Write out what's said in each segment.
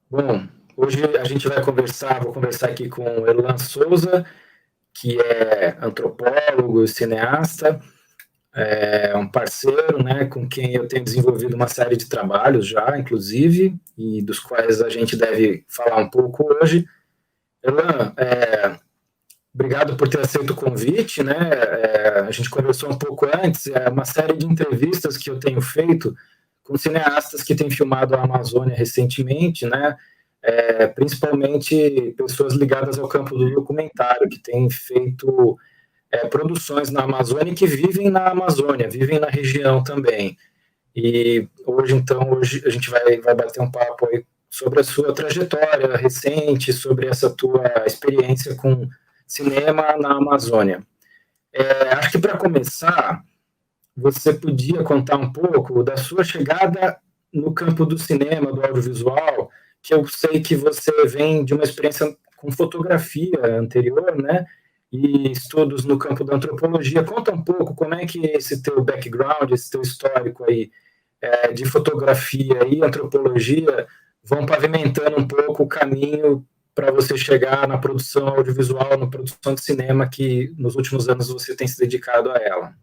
Bom, hoje a gente vou conversar aqui com o Erlan Souza, que é antropólogo, cineasta, é um parceiro, né, com quem eu tenho desenvolvido uma série de trabalhos já, inclusive, e dos quais a gente deve falar um pouco hoje. Erlan, obrigado por ter aceito o convite, né? A gente conversou um pouco antes, é uma série de entrevistas que eu tenho feito com cineastas que têm filmado a Amazônia recentemente, né? Principalmente pessoas ligadas ao campo do documentário, que têm feito produções na Amazônia e que vivem na Amazônia, vivem na região também. E hoje a gente vai bater um papo aí sobre a sua trajetória recente, sobre essa tua experiência com cinema na Amazônia. Acho que para começar, você podia contar um pouco da sua chegada no campo do cinema, do audiovisual, que eu sei que você vem de uma experiência com fotografia anterior, né? E estudos no campo da antropologia. Conta um pouco como é que esse teu background, esse teu histórico aí de fotografia e antropologia vão pavimentando um pouco o caminho para você chegar na produção audiovisual, na produção de cinema, que nos últimos anos você tem se dedicado a ela.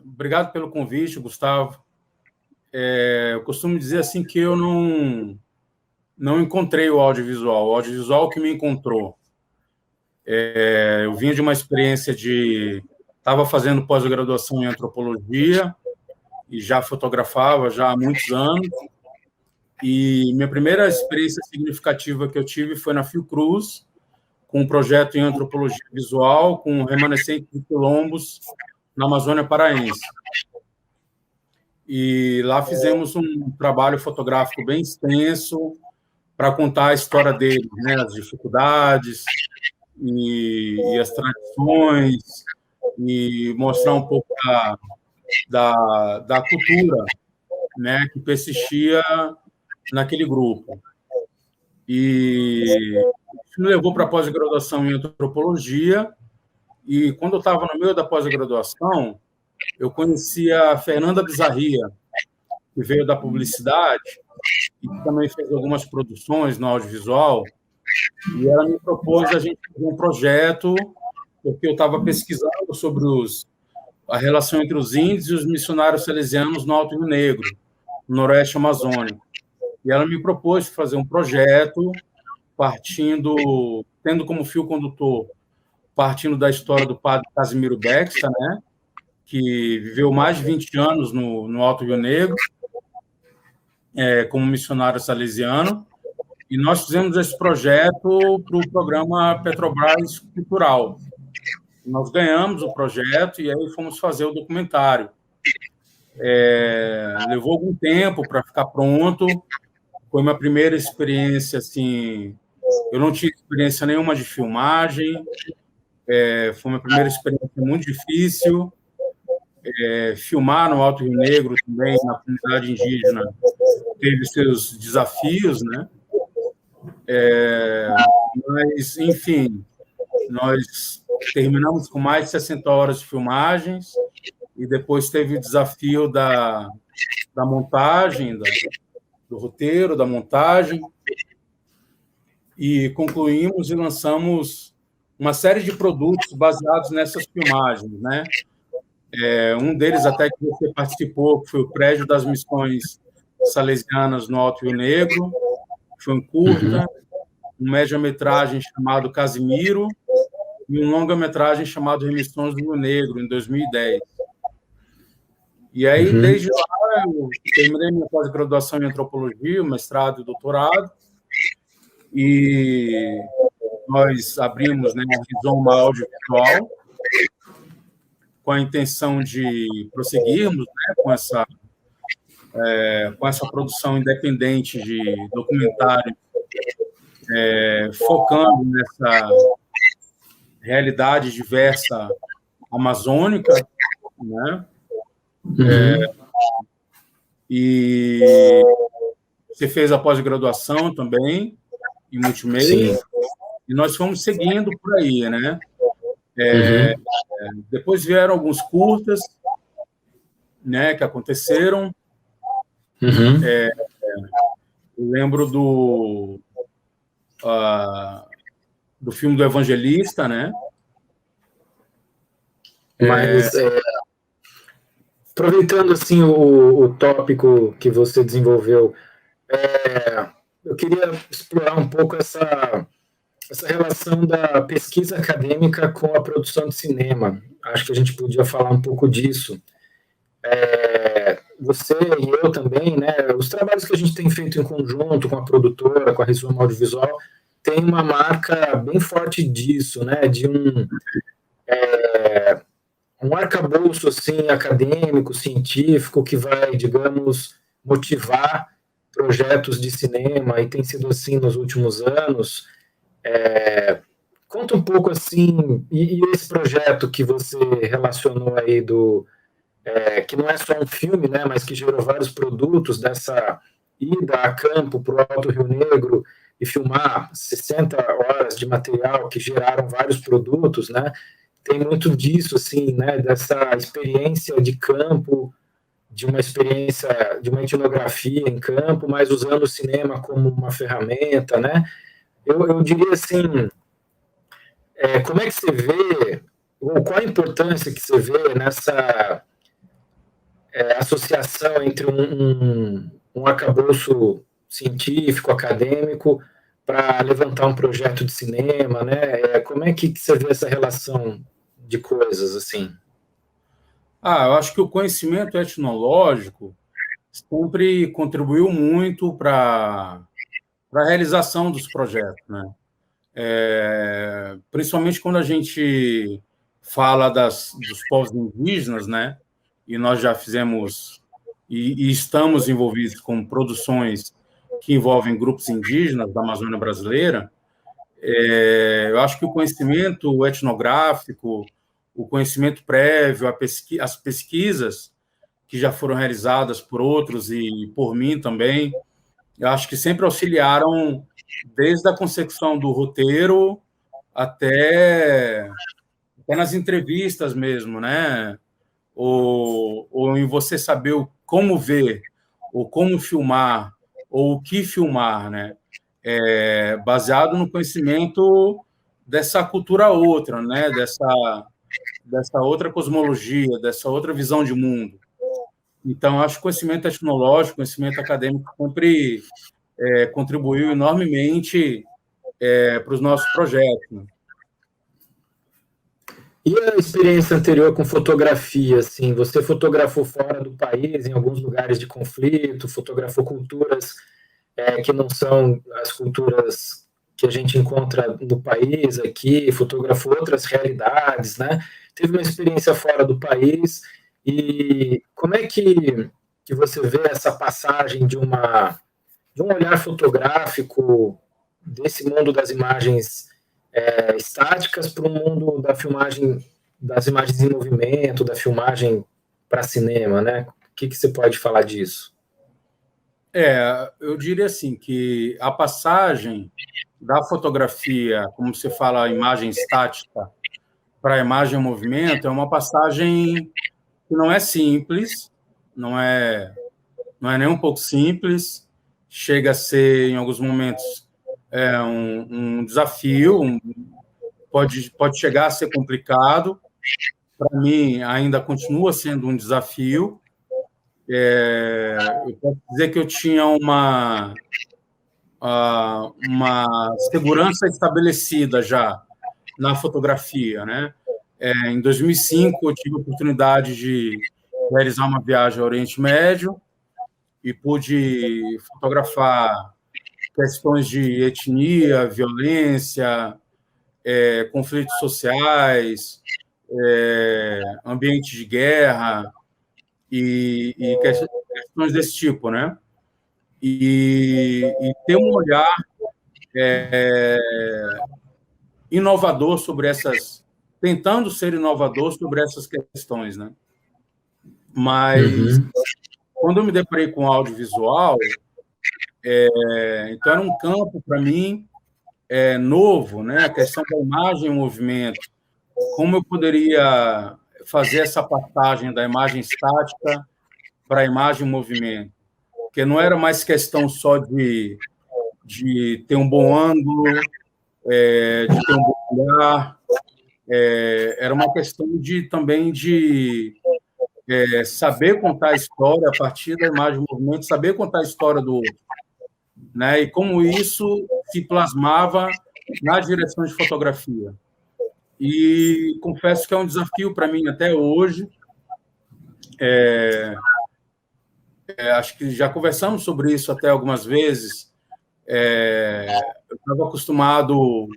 Obrigado pelo convite, Gustavo. Eu costumo dizer assim que eu não encontrei o audiovisual que me encontrou. Eu vinha de uma experiência estava fazendo pós-graduação em antropologia e já fotografava já há muitos anos. E minha primeira experiência significativa que eu tive foi na Fiocruz, com um projeto em antropologia visual, com remanescentes de quilombos na Amazônia Paraense. E lá fizemos um trabalho fotográfico bem extenso para contar a história deles, né, as dificuldades e as tradições, e mostrar um pouco da cultura, né, que persistia naquele grupo. E isso me levou para a pós-graduação em antropologia, e quando eu estava no meio da pós-graduação, eu conheci a Fernanda Bizarria, que veio da publicidade e que também fez algumas produções no audiovisual, e ela me propôs a gente fazer um projeto, porque eu estava pesquisando sobre a relação entre os índios e os missionários salesianos no Alto Rio Negro, no Noroeste Amazônico. E ela me propôs fazer um projeto tendo como fio condutor, partindo da história do padre Casimiro Bexta, né, que viveu mais de 20 anos no Alto Rio Negro, como missionário salesiano, e nós fizemos esse projeto para o programa Petrobras Cultural. Nós ganhamos o projeto e aí fomos fazer o documentário. Levou algum tempo para ficar pronto, foi uma primeira experiência, assim, eu não tinha experiência nenhuma de filmagem, foi uma primeira experiência muito difícil. Filmar no Alto Rio Negro também, na comunidade indígena, teve seus desafios, né? Mas, enfim, nós terminamos com mais de 60 horas de filmagens e depois teve o desafio da montagem, do roteiro, da montagem, e concluímos e lançamos uma série de produtos baseados nessas filmagens, né? Um deles até que você participou, que foi o Prédio das Missões Salesianas no Alto Rio Negro, foi um curta, um média-metragem chamado Casimiro e um longa-metragem chamado Remissões do Rio Negro, em 2010. E aí, desde lá, eu terminei minha pós-graduação em antropologia, mestrado e doutorado, e nós abrimos, né, a Rizoma Audiovisual com a intenção de prosseguirmos, né, com essa produção independente de documentário, focando nessa realidade diversa amazônica, né? E você fez a pós-graduação também em multimédia, e nós fomos seguindo por aí, né? Depois vieram alguns curtas, né, que aconteceram. Eu lembro do filme do Evangelista, né? Mas, aproveitando assim o tópico que você desenvolveu, eu queria explorar um pouco essa relação da pesquisa acadêmica com a produção de cinema. Acho que a gente podia falar um pouco disso. Você e eu também, né? Os trabalhos que a gente tem feito em conjunto com a produtora, com a Rizoma Audiovisual, tem uma marca bem forte disso, né? De um arcabouço assim, acadêmico, científico, que vai, digamos, motivar projetos de cinema, e tem sido assim nos últimos anos. Conta um pouco assim, e esse projeto que você relacionou aí que não é só um filme, né, mas que gerou vários produtos dessa ida a campo para o Alto Rio Negro e filmar 60 horas de material que geraram vários produtos, né? Tem muito disso, assim, né, dessa experiência de campo, de uma experiência, de uma etnografia em campo, mas usando o cinema como uma ferramenta, né? Eu diria assim, como é que você vê, ou qual a importância que você vê nessa associação entre um arcabouço científico, acadêmico, para levantar um projeto de cinema, né? Como é que você vê essa relação de coisas, assim? Eu acho que o conhecimento etnológico sempre contribuiu muito para a realização dos projetos, né? Principalmente quando a gente fala dos povos indígenas, né? E nós já fizemos e estamos envolvidos com produções que envolvem grupos indígenas da Amazônia brasileira. Eu acho que o conhecimento etnográfico, o conhecimento prévio, as pesquisas que já foram realizadas por outros e por mim também, eu acho que sempre auxiliaram desde a concepção do roteiro até nas entrevistas mesmo, né? Ou em você saber como ver, ou como filmar, ou o que filmar, né? Baseado no conhecimento dessa cultura outra, né? Dessa outra cosmologia, dessa outra visão de mundo. Então, acho que o conhecimento tecnológico, conhecimento acadêmico sempre contribuiu enormemente para os nossos projetos, né? E a experiência anterior com fotografia, assim, você fotografou fora do país, em alguns lugares de conflito, fotografou culturas que não são as culturas que a gente encontra no país aqui, fotografou outras realidades, né? Teve uma experiência fora do país, e como é que você vê essa passagem de um olhar fotográfico desse mundo das imagens estáticas para o mundo da filmagem, das imagens em movimento, da filmagem para cinema, né? O que você pode falar disso? Eu diria assim que a passagem da fotografia, como você fala, a imagem estática para a imagem em movimento, é uma passagem que não é simples, não é nem um pouco simples, chega a ser, em alguns momentos, um desafio, pode chegar a ser complicado. Para mim, ainda continua sendo um desafio. Eu posso dizer que eu tinha uma segurança estabelecida já na fotografia, né? Em 2005, eu tive a oportunidade de realizar uma viagem ao Oriente Médio e pude fotografar questões de etnia, violência, conflitos sociais, ambiente de guerra e questões desse tipo, né? E ter um olhar inovador sobre tentando ser inovador sobre essas questões, né? Mas quando eu me deparei com audiovisual, então era um campo para mim novo, né? A questão da imagem em movimento, como eu poderia fazer essa passagem da imagem estática para a imagem em movimento, porque não era mais questão só de ter um bom ângulo, de ter um bom olhar, era uma questão também de saber contar a história a partir da imagem em movimento, saber contar a história do outro, né? E como isso se plasmava na direção de fotografia. E confesso que é um desafio para mim até hoje. Acho que já conversamos sobre isso até algumas vezes. Eu estava acostumado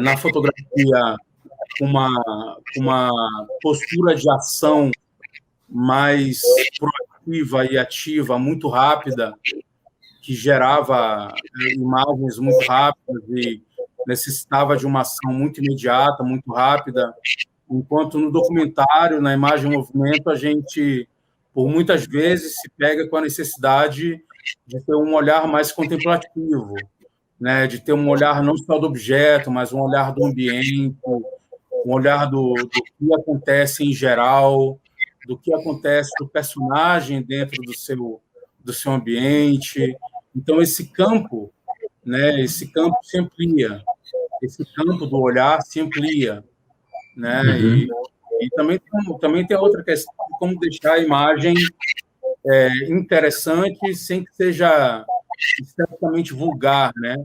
na fotografia com uma postura de ação mais proativa e ativa, muito rápida, que gerava imagens muito rápidas e necessitava de uma ação muito imediata, muito rápida, enquanto no documentário, na imagem em movimento, a gente, por muitas vezes, se pega com a necessidade de ter um olhar mais contemplativo, né? De ter um olhar não só do objeto, mas um olhar do ambiente, um olhar do que acontece em geral, do que acontece do personagem dentro do seu ambiente. Então, esse campo, né? Esse campo se amplia, esse campo do olhar se amplia, né? Uhum. E também tem outra questão de como deixar a imagem interessante sem que seja esteticamente vulgar, né?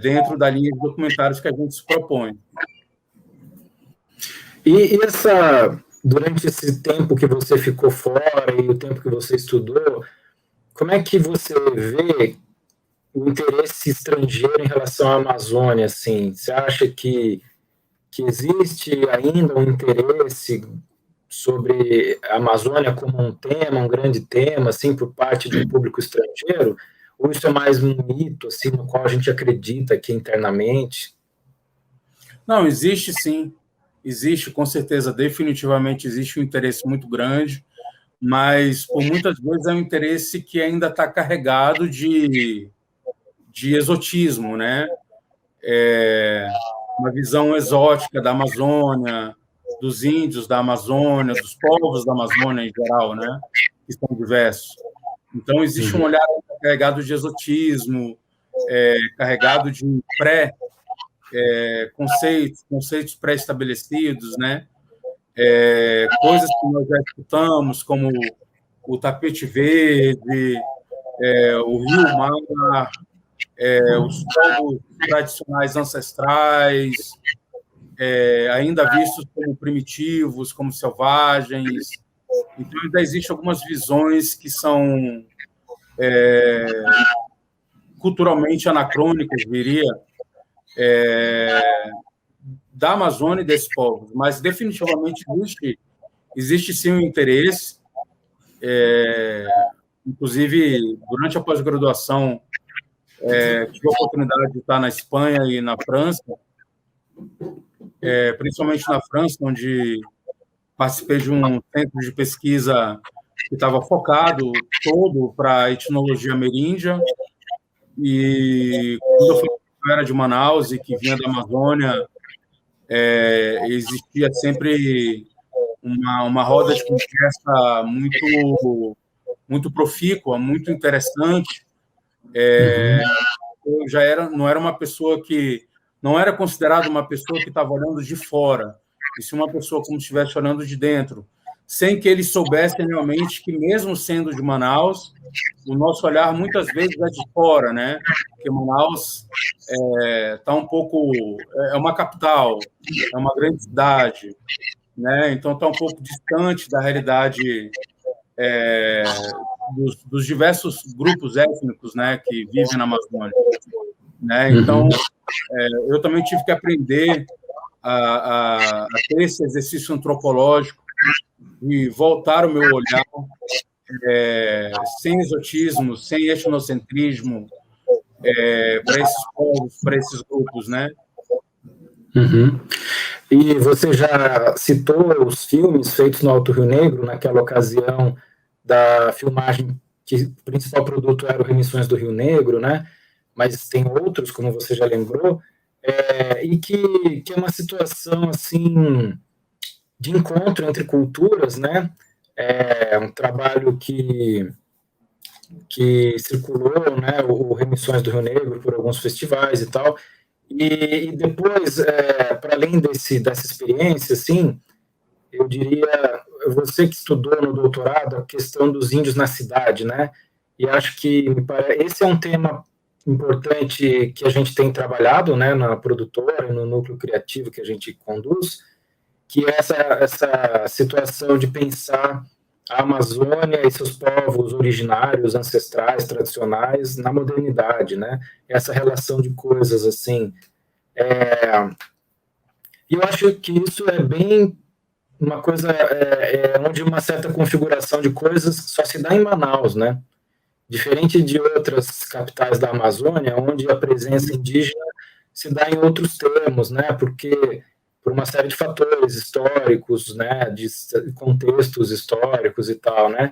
Dentro da linha de documentários que a gente se propõe. E durante esse tempo que você ficou fora e o tempo que você estudou, como é que você vê o interesse estrangeiro em relação à Amazônia? Assim, você acha que existe ainda um interesse sobre a Amazônia como um tema, um grande tema, assim, por parte de um público estrangeiro? Ou isso é mais um mito, assim, no qual a gente acredita aqui internamente? Não, existe sim. Existe, com certeza, definitivamente existe um interesse muito grande, mas, por muitas vezes, é um interesse que ainda está carregado de exotismo, né? Uma visão exótica da Amazônia, dos índios da Amazônia, dos povos da Amazônia em geral, né? Que são diversos. Então, existe um olhar carregado de exotismo, carregado de conceitos pré-estabelecidos, né? Coisas que nós já escutamos, como o tapete verde, o rio-mar, os povos tradicionais ancestrais, ainda vistos como primitivos, como selvagens. Então, ainda existem algumas visões que são culturalmente anacrônicas, diria, da Amazônia e desses povos, mas definitivamente existe sim um interesse. Inclusive, durante a pós-graduação, tive a oportunidade de estar na Espanha e na França, principalmente na França, onde participei de um centro de pesquisa que estava focado todo para a etnologia ameríndia. E quando eu era de Manaus e que vinha da Amazônia, existia sempre uma roda de conversa muito profícua, muito interessante. Eu não era uma pessoa que não era considerado uma pessoa que estava olhando de fora, e sim uma pessoa como se estivesse olhando de dentro, sem que eles soubessem realmente que, mesmo sendo de Manaus, o nosso olhar muitas vezes é de fora, né? Porque Manaus está um pouco... É uma capital, é uma grande cidade, né? Então está um pouco distante da realidade dos diversos grupos étnicos, né, que vivem na Amazônia, né? Então, eu também tive que aprender a ter esse exercício antropológico e voltar o meu olhar sem exotismo, sem etnocentrismo, para esses povos, para esses grupos, né? E você já citou os filmes feitos no Alto Rio Negro, naquela ocasião da filmagem, que o principal produto era o Remissões do Rio Negro, né? Mas tem outros, como você já lembrou. e que é uma situação assim de encontro entre culturas, né? É um trabalho que circulou, né, o Remissões do Rio Negro por alguns festivais e tal, e depois, para além dessa experiência, assim, eu diria, você que estudou no doutorado a questão dos índios na cidade, né, e acho que esse é um tema importante que a gente tem trabalhado, né, na produtora e no núcleo criativo que a gente conduz, que é essa situação de pensar a Amazônia e seus povos originários, ancestrais, tradicionais, na modernidade, né? Essa relação de coisas assim. E eu acho que isso é bem uma coisa onde uma certa configuração de coisas só se dá em Manaus, né? Diferente de outras capitais da Amazônia, onde a presença indígena se dá em outros termos, né? Porque por uma série de fatores históricos, né? De contextos históricos e tal, né?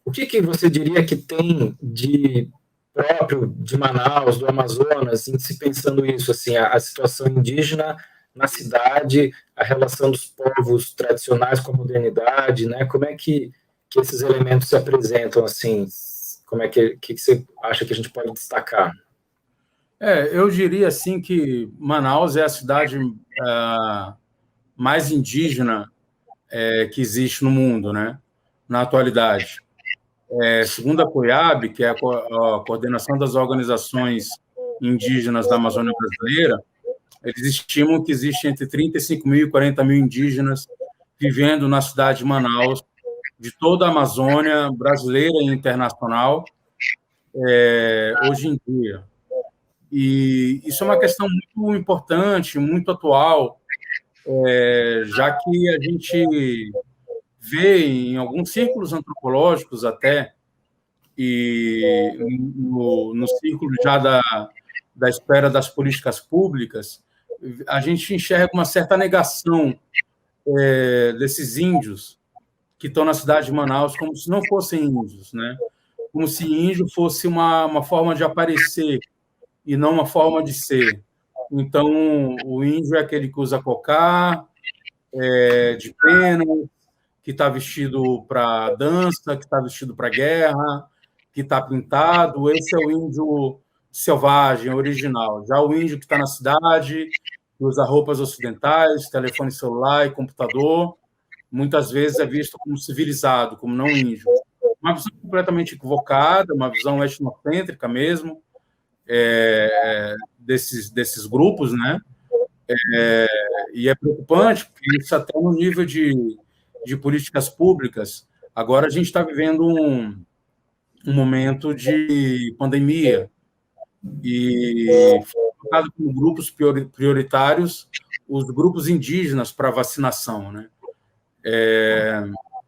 O que você diria que tem de próprio de Manaus, do Amazonas, em se pensando isso, assim, a situação indígena na cidade, a relação dos povos tradicionais com a modernidade, né? Como é que esses elementos se apresentam, assim? Como é que você acha que a gente pode destacar? Eu diria assim que Manaus é a cidade mais indígena que existe no mundo, né? Na atualidade. Segundo a COIAB, que é a Coordenação das Organizações Indígenas da Amazônia Brasileira, eles estimam que existem entre 35 mil e 40 mil indígenas vivendo na cidade de Manaus, de toda a Amazônia brasileira e internacional, hoje em dia. E isso é uma questão muito importante, muito atual, já que a gente vê em alguns círculos antropológicos até, e no círculo já da esfera das políticas públicas, a gente enxerga uma certa negação desses índios que estão na cidade de Manaus como se não fossem índios, né? Como se índio fosse uma forma de aparecer e não uma forma de ser. Então, o índio é aquele que usa cocá, de pena, que está vestido para dança, que está vestido para guerra, que está pintado. Esse é o índio selvagem, original. Já o índio que está na cidade, que usa roupas ocidentais, telefone celular e computador, muitas vezes é visto como civilizado, como não índio. Uma visão completamente equivocada, uma visão etnocêntrica mesmo, desses grupos, né? E é preocupante, porque isso até no nível de políticas públicas. Agora a gente está vivendo um momento de pandemia e foi colocado como grupos prioritários os grupos indígenas para vacinação, né?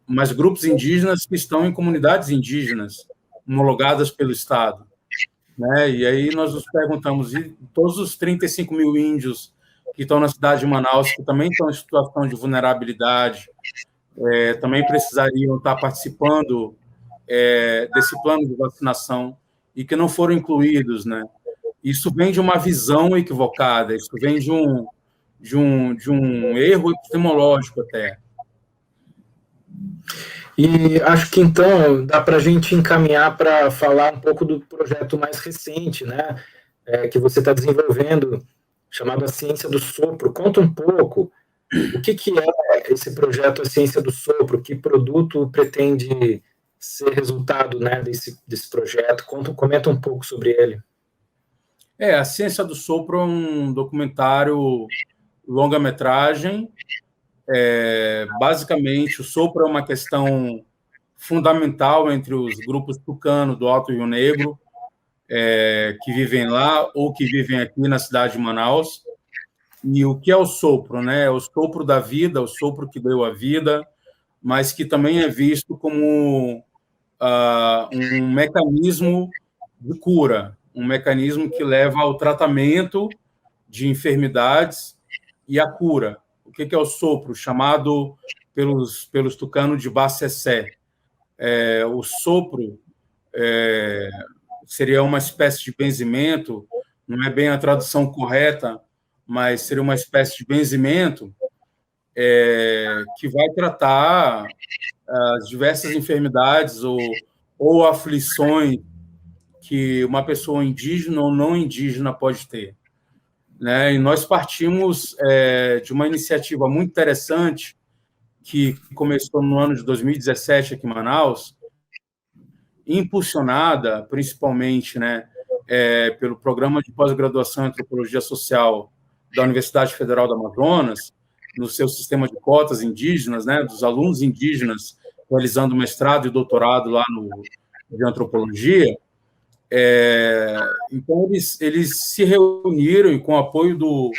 Mas grupos indígenas que estão em comunidades indígenas homologadas pelo Estado, né? E aí nós nos perguntamos, e todos os 35 mil índios que estão na cidade de Manaus, que também estão em situação de vulnerabilidade, também precisariam estar participando desse plano de vacinação e que não foram incluídos, né? Isso vem de uma visão equivocada, isso vem de um erro epistemológico até. E acho que então dá para a gente encaminhar para falar um pouco do projeto mais recente, né, que você está desenvolvendo, chamado A Ciência do Sopro. Conta um pouco o que é esse projeto A Ciência do Sopro, que produto pretende ser resultado, né, desse projeto. Comenta um pouco sobre ele. A Ciência do Sopro é um documentário longa-metragem. Basicamente, o sopro é uma questão fundamental entre os grupos tucano do Alto Rio Negro, que vivem lá ou que vivem aqui na cidade de Manaus. E o que é o sopro, né? É o sopro da vida, o sopro que deu a vida, mas que também é visto como um mecanismo de cura, um mecanismo que leva ao tratamento de enfermidades e à cura. O que é o sopro, chamado pelos tucanos de Bacessé? O sopro seria uma espécie de benzimento não é bem a tradução correta, mas seria uma espécie de benzimento, que vai tratar as diversas enfermidades ou aflições que uma pessoa indígena ou não indígena pode ter, né? E nós partimos de uma iniciativa muito interessante que começou no ano de 2017 aqui em Manaus, impulsionada principalmente, né, pelo programa de pós-graduação em antropologia social da Universidade Federal do Amazonas, no seu sistema de cotas indígenas, né, dos alunos indígenas realizando mestrado e doutorado lá de antropologia. Então, eles se reuniram e, com o apoio do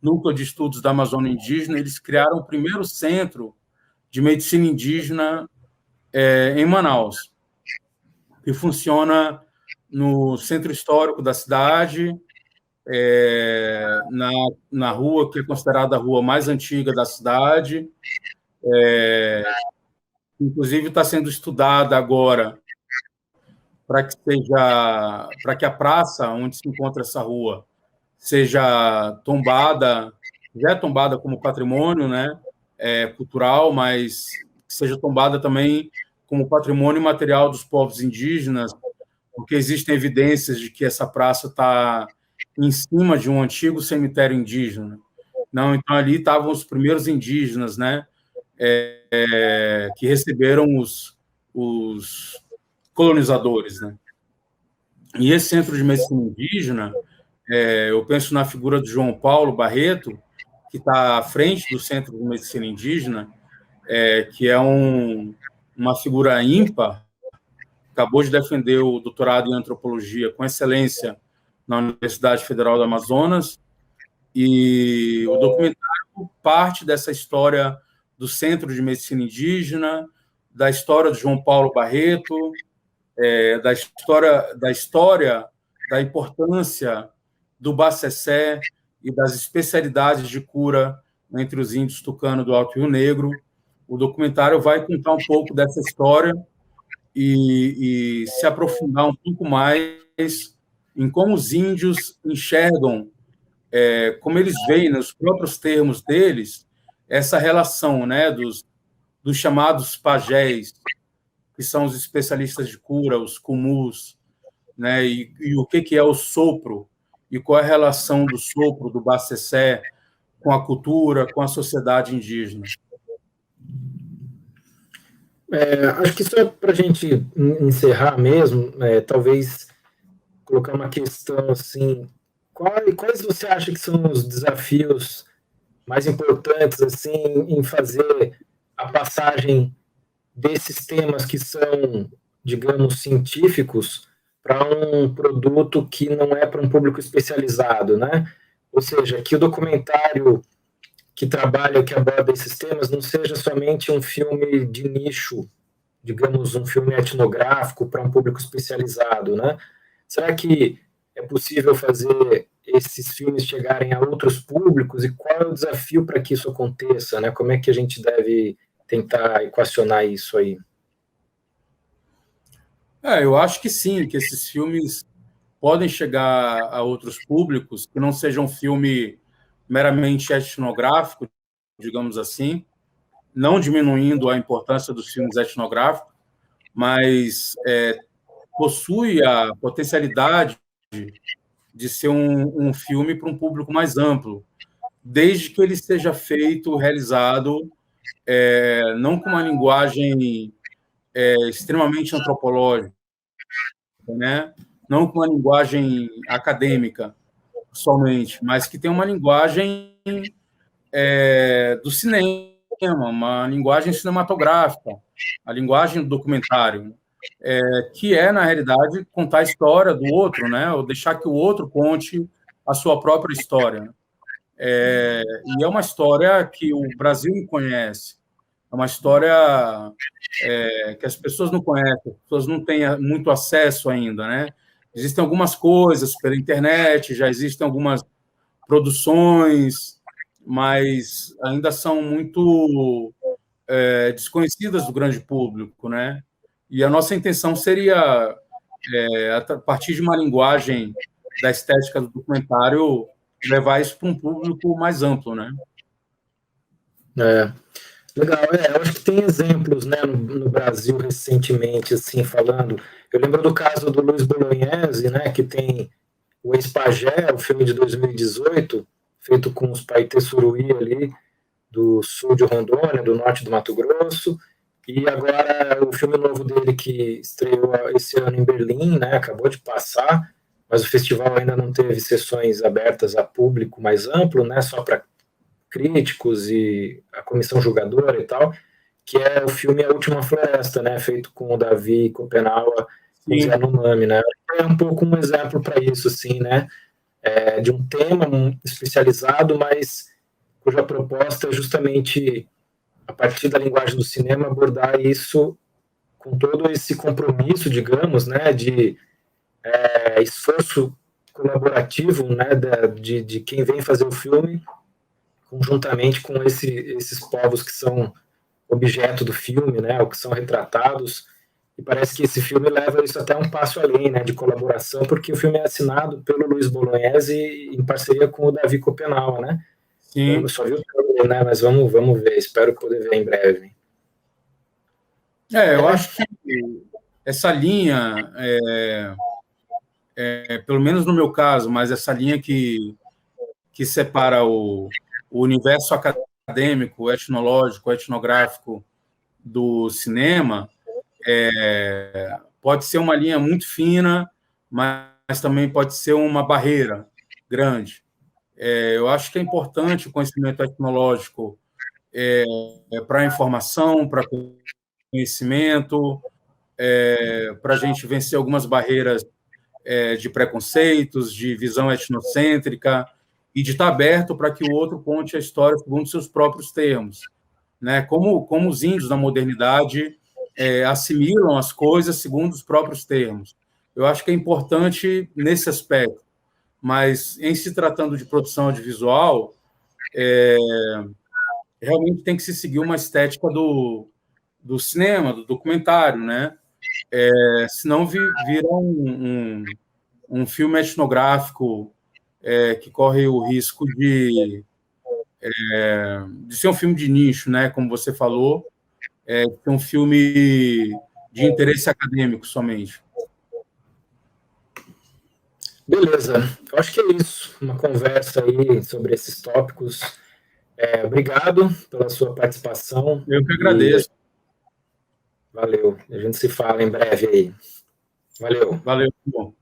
Núcleo de Estudos da Amazônia Indígena, eles criaram o primeiro centro de medicina indígena em Manaus, que funciona no centro histórico da cidade, na rua que é considerada a rua mais antiga da cidade. Inclusive, está sendo estudada agora para que a praça onde se encontra essa rua seja tombada, já é tombada como patrimônio, né, cultural, mas seja tombada também como patrimônio material dos povos indígenas, porque existem evidências de que essa praça está em cima de um antigo cemitério indígena. Não, então ali estavam os primeiros indígenas, né, que receberam os colonizadores, né? E esse centro de medicina indígena, eu penso na figura do João Paulo Barreto, que está à frente do Centro de Medicina Indígena, que é uma figura ímpar, acabou de defender o doutorado em antropologia com excelência na Universidade Federal do Amazonas, e o documentário parte dessa história do Centro de Medicina Indígena, da história de João Paulo Barreto, da história da importância do Bacessé e das especialidades de cura entre os índios tucano do Alto Rio Negro. O documentário vai contar um pouco dessa história e se aprofundar um pouco mais em como os índios enxergam, como eles veem nos próprios termos deles, essa relação, né, dos chamados pajés, que são os especialistas de cura, os cumus, né, e o que é o sopro, e qual é a relação do sopro, do bacessé, com a cultura, com a sociedade indígena. Acho que só para a gente encerrar mesmo, talvez colocar uma questão assim, quais você acha que são os desafios mais importantes assim em fazer a passagem desses temas que são, digamos, científicos para um produto que não é para um público especializado, né? Ou seja, que o documentário que trabalha, que aborda esses temas, não seja somente um filme de nicho, digamos, um filme etnográfico para um público especializado, né? Será que é possível fazer esses filmes chegarem a outros públicos e qual é o desafio para que isso aconteça, né? Como é que a gente deve tentar equacionar isso aí? Eu acho que sim, que esses filmes podem chegar a outros públicos, que não seja um filme meramente etnográfico, digamos assim, não diminuindo a importância dos filmes etnográficos, mas possui a potencialidade de ser um filme para um público mais amplo, desde que ele seja feito, realizado, não com uma linguagem extremamente antropológica, né? Não com uma linguagem acadêmica somente, mas que tem uma linguagem do cinema, uma linguagem cinematográfica, a linguagem do documentário, que na realidade, contar a história do outro, né? Ou deixar que o outro conte a sua própria história. E é uma história que o Brasil não conhece, é uma história que as pessoas não conhecem, as pessoas não têm muito acesso ainda, né? Existem algumas coisas pela internet, já existem algumas produções, mas ainda são muito desconhecidas do grande público, né? E a nossa intenção seria, a partir de uma linguagem da estética do documentário, levar isso para um público mais amplo, né? Legal, eu acho que tem exemplos, né, no Brasil recentemente, assim, falando. Eu lembro do caso do Luiz Bolognese, né, que tem o Ex-Pajé, o filme de 2018, feito com os Paetê Suruí ali, do sul de Rondônia, do norte do Mato Grosso, e agora o filme novo dele que estreou esse ano em Berlim, né, acabou de passar, mas o festival ainda não teve sessões abertas a público mais amplo, né, só para críticos e a comissão julgadora e tal, que é o filme A Última Floresta, né, feito com o Davi Kopenawa, com o Zé Numami, né, é um pouco um exemplo para isso, assim, né, de um tema especializado, mas cuja proposta é justamente, a partir da linguagem do cinema, abordar isso com todo esse compromisso, digamos, né, de esforço colaborativo, né, de quem vem fazer o filme, conjuntamente com esses povos que são objeto do filme, né, ou que são retratados, e parece que esse filme leva isso até um passo além, né, de colaboração, porque o filme é assinado pelo Luiz Bolognese em parceria com o Davi Kopenawa, né? Sim. Eu só vi o trailer, né, mas vamos ver, espero poder ver em breve. Eu acho que essa linha, pelo menos no meu caso, mas essa linha que separa o universo acadêmico, etnológico, etnográfico do cinema, pode ser uma linha muito fina, mas também pode ser uma barreira grande. Eu acho que é importante o conhecimento etnológico para a informação, para conhecimento, para a gente vencer algumas barreiras de preconceitos, de visão etnocêntrica, e de estar aberto para que o outro conte a história segundo seus próprios termos, né? Como os índios na modernidade assimilam as coisas segundo os próprios termos. Eu acho que é importante nesse aspecto, mas em se tratando de produção audiovisual, realmente tem que se seguir uma estética do cinema, do documentário, né? Senão vira um filme etnográfico que corre o risco de ser um filme de nicho, né? Como você falou, ser um filme de interesse acadêmico somente. Beleza, eu acho que é isso, uma conversa aí sobre esses tópicos. Obrigado pela sua participação. Eu que agradeço. Valeu, a gente se fala em breve aí. Valeu. Valeu, bom.